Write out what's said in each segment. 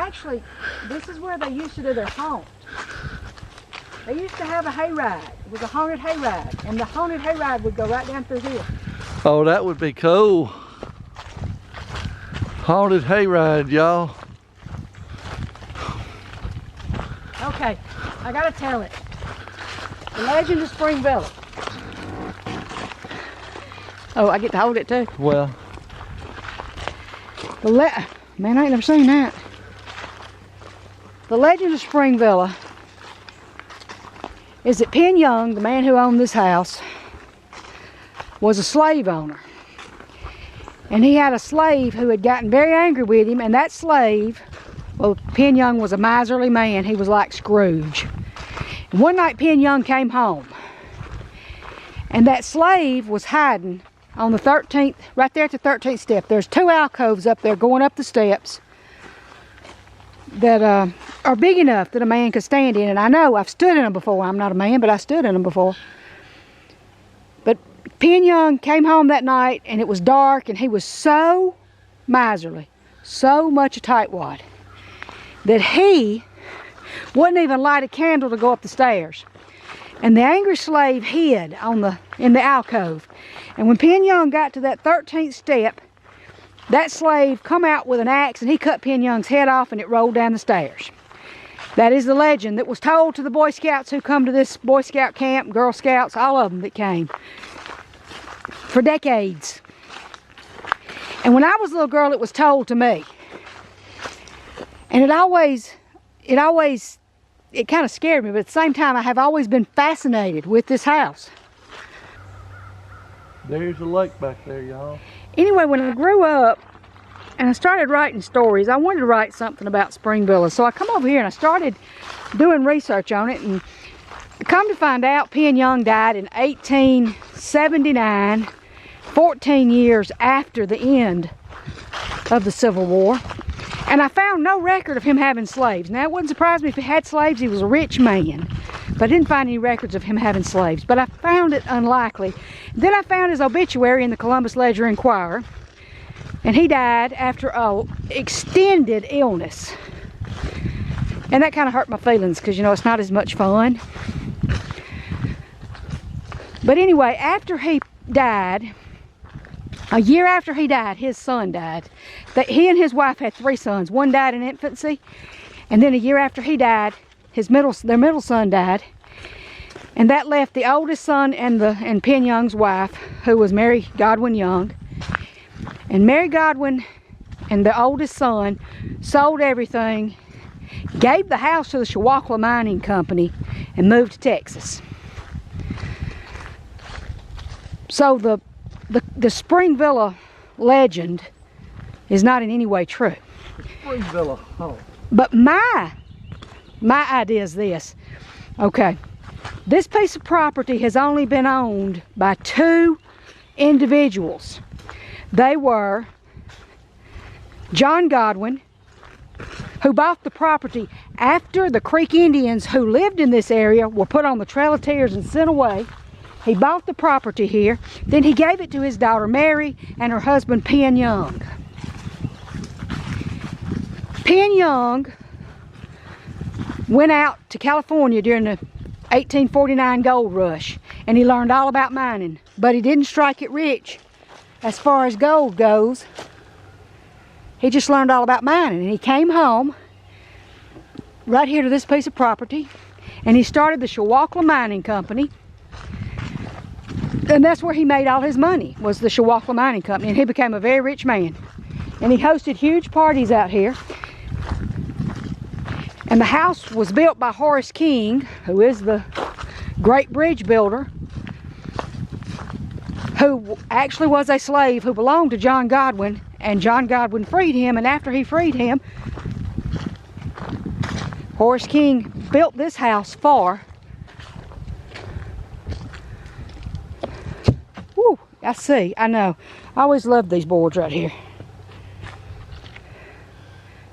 actually, this is where they used to do their haunt. They used to have a hayride. It was a haunted hayride, and the haunted hayride would go right down through here. Oh, that would be cool. Haunted hayride, y'all. Okay, I gotta tell it. The legend of Spring Villa. Oh, I get to hold it too? Well. Man, I ain't never seen that. The legend of Spring Villa is that Penn Young, the man who owned this house, was a slave owner. And he had a slave who had gotten very angry with him, and that slave, well, Penn Young was a miserly man. He was like Scrooge. And one night Penn Young came home, and that slave was hiding on the 13th, right there at the 13th step. There's 2 alcoves up there going up the steps that are big enough that a man could stand in. And I know I've stood in them before. I'm not a man, but I stood in them before. But Penn Young came home that night, and it was dark, and he was so miserly, so much a tightwad, that he wouldn't even light a candle to go up the stairs. And the angry slave hid in the alcove. And when Penn Young got to that 13th step, that slave come out with an axe, and he cut Penn Young's head off, and it rolled down the stairs. That is the legend that was told to the Boy Scouts who come to this Boy Scout camp, Girl Scouts, all of them that came for decades. And when I was a little girl, it was told to me. And it kind of scared me, but at the same time, I have always been fascinated with this house. There's a lake back there, y'all. Anyway, when I grew up and I started writing stories, I wanted to write something about Spring Villa. So I come over here and I started doing research on it, and come to find out, Penn Young died in 1879, 14 years after the end of the Civil War. And I found no record of him having slaves. Now, it wouldn't surprise me if he had slaves. He was a rich man. But I didn't find any records of him having slaves. But I found it unlikely. Then I found his obituary in the Columbus Ledger-Inquirer. And he died after an extended illness. And that kind of hurt my feelings, because, you know, it's not as much fun. But anyway, after he died, a year after he died, his son died. He and his wife had 3 sons. One died in infancy, and then a year after he died, their middle son died, and that left the oldest son and Penn Young's wife, who was Mary Godwin Young. And Mary Godwin and the oldest son sold everything, gave the house to the Shawakla Mining Company, and moved to Texas. So the Spring Villa legend is not in any way true. Spring Villa home. But my idea is this. Okay, this piece of property has only been owned by 2 individuals. They were John Godwin, who bought the property after the Creek Indians who lived in this area were put on the Trail of Tears and sent away. He bought the property here. Then he gave it to his daughter Mary and her husband Penn Young. Penn Young went out to California during the 1849 gold rush, and he learned all about mining, but he didn't strike it rich as far as gold goes. He just learned all about mining, and he came home right here to this piece of property, and he started the Shawakla Mining Company. And that's where he made all his money, was the Shawakla Mining Company, and he became a very rich man. And he hosted huge parties out here. And the house was built by Horace King, who is the great bridge builder, who actually was a slave who belonged to John Godwin, and John Godwin freed him, and after he freed him, Horace King built this house for, I see, I know. I always loved these boards right here.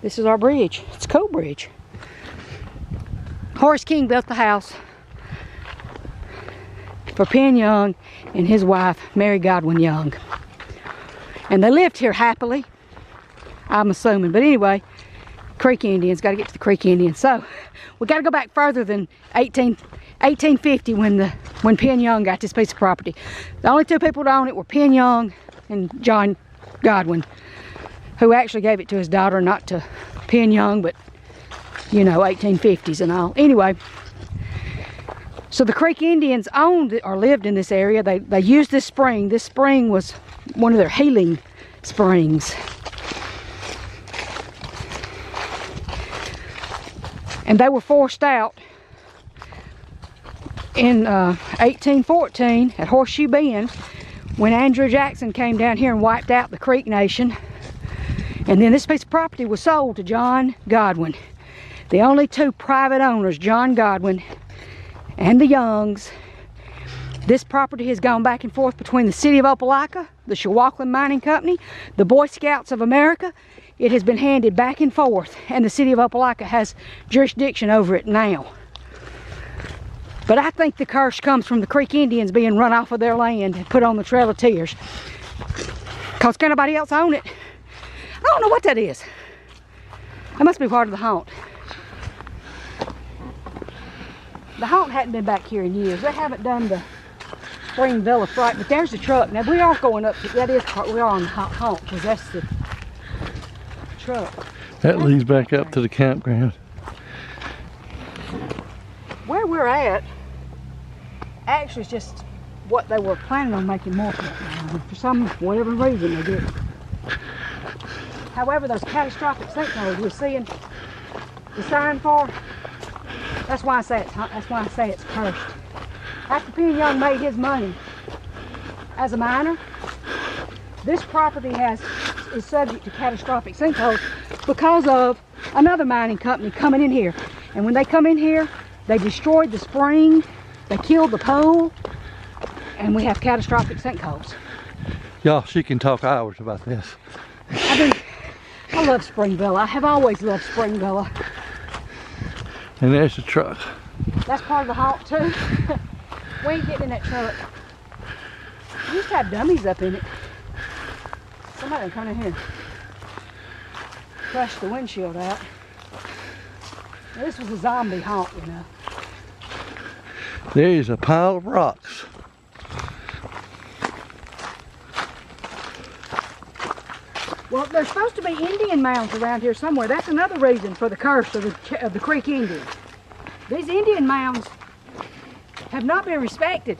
This is our bridge. It's a coal bridge. Horace King built the house for Penn Young and his wife, Mary Godwin Young. And they lived here happily, I'm assuming. But anyway, Creek Indians. Got to get to the Creek Indians. So we got to go back further than 1850 when Penn Young got this piece of property. The only two people to own it were Penn Young and John Godwin, who actually gave it to his daughter, not to Penn Young, but you know, 1850s and all. Anyway, so the Creek Indians owned or lived in this area. They used this spring. This spring was one of their healing springs. And they were forced out in 1814 at Horseshoe Bend when Andrew Jackson came down here and wiped out the Creek Nation. And then this piece of property was sold to John Godwin. The only two private owners, John Godwin and the Youngs. This property has gone back and forth between the city of Opelika, the Shawaklan Mining Company, the Boy Scouts of America. It has been handed back and forth, and the city of Opelika has jurisdiction over it now. But I think the curse comes from the Creek Indians being run off of their land and put on the Trail of Tears. Because can't nobody else own it. I don't know what that is. That must be part of the haunt. The haunt hadn't been back here in years. They haven't done the Spring Villa Fright, but there's the truck. Now we are going up, that is part, we are on the haunt, because that's the truck. That leads back up to the campground. Where we're at, actually is just what they were planning on making more of. For some, whatever reason they did. However, those catastrophic sinkholes we're seeing the sign for, that's why I say it's cursed. After Penn Young made his money as a miner, this property is subject to catastrophic sinkholes because of another mining company coming in here. And when they come in here, they destroyed the spring, they killed the pole, and we have catastrophic sinkholes. Y'all, she can talk hours about this. I love Spring Villa. I have always loved Spring Villa. And there's the truck. That's part of the haunt too. We ain't getting in that truck. We used to have dummies up in it. Somebody come in here. Crush the windshield out. Now, this was a zombie haunt, you know. There's a pile of rocks. Well, there's supposed to be Indian mounds around here somewhere. That's another reason for the curse of the Creek Indians. These Indian mounds have not been respected.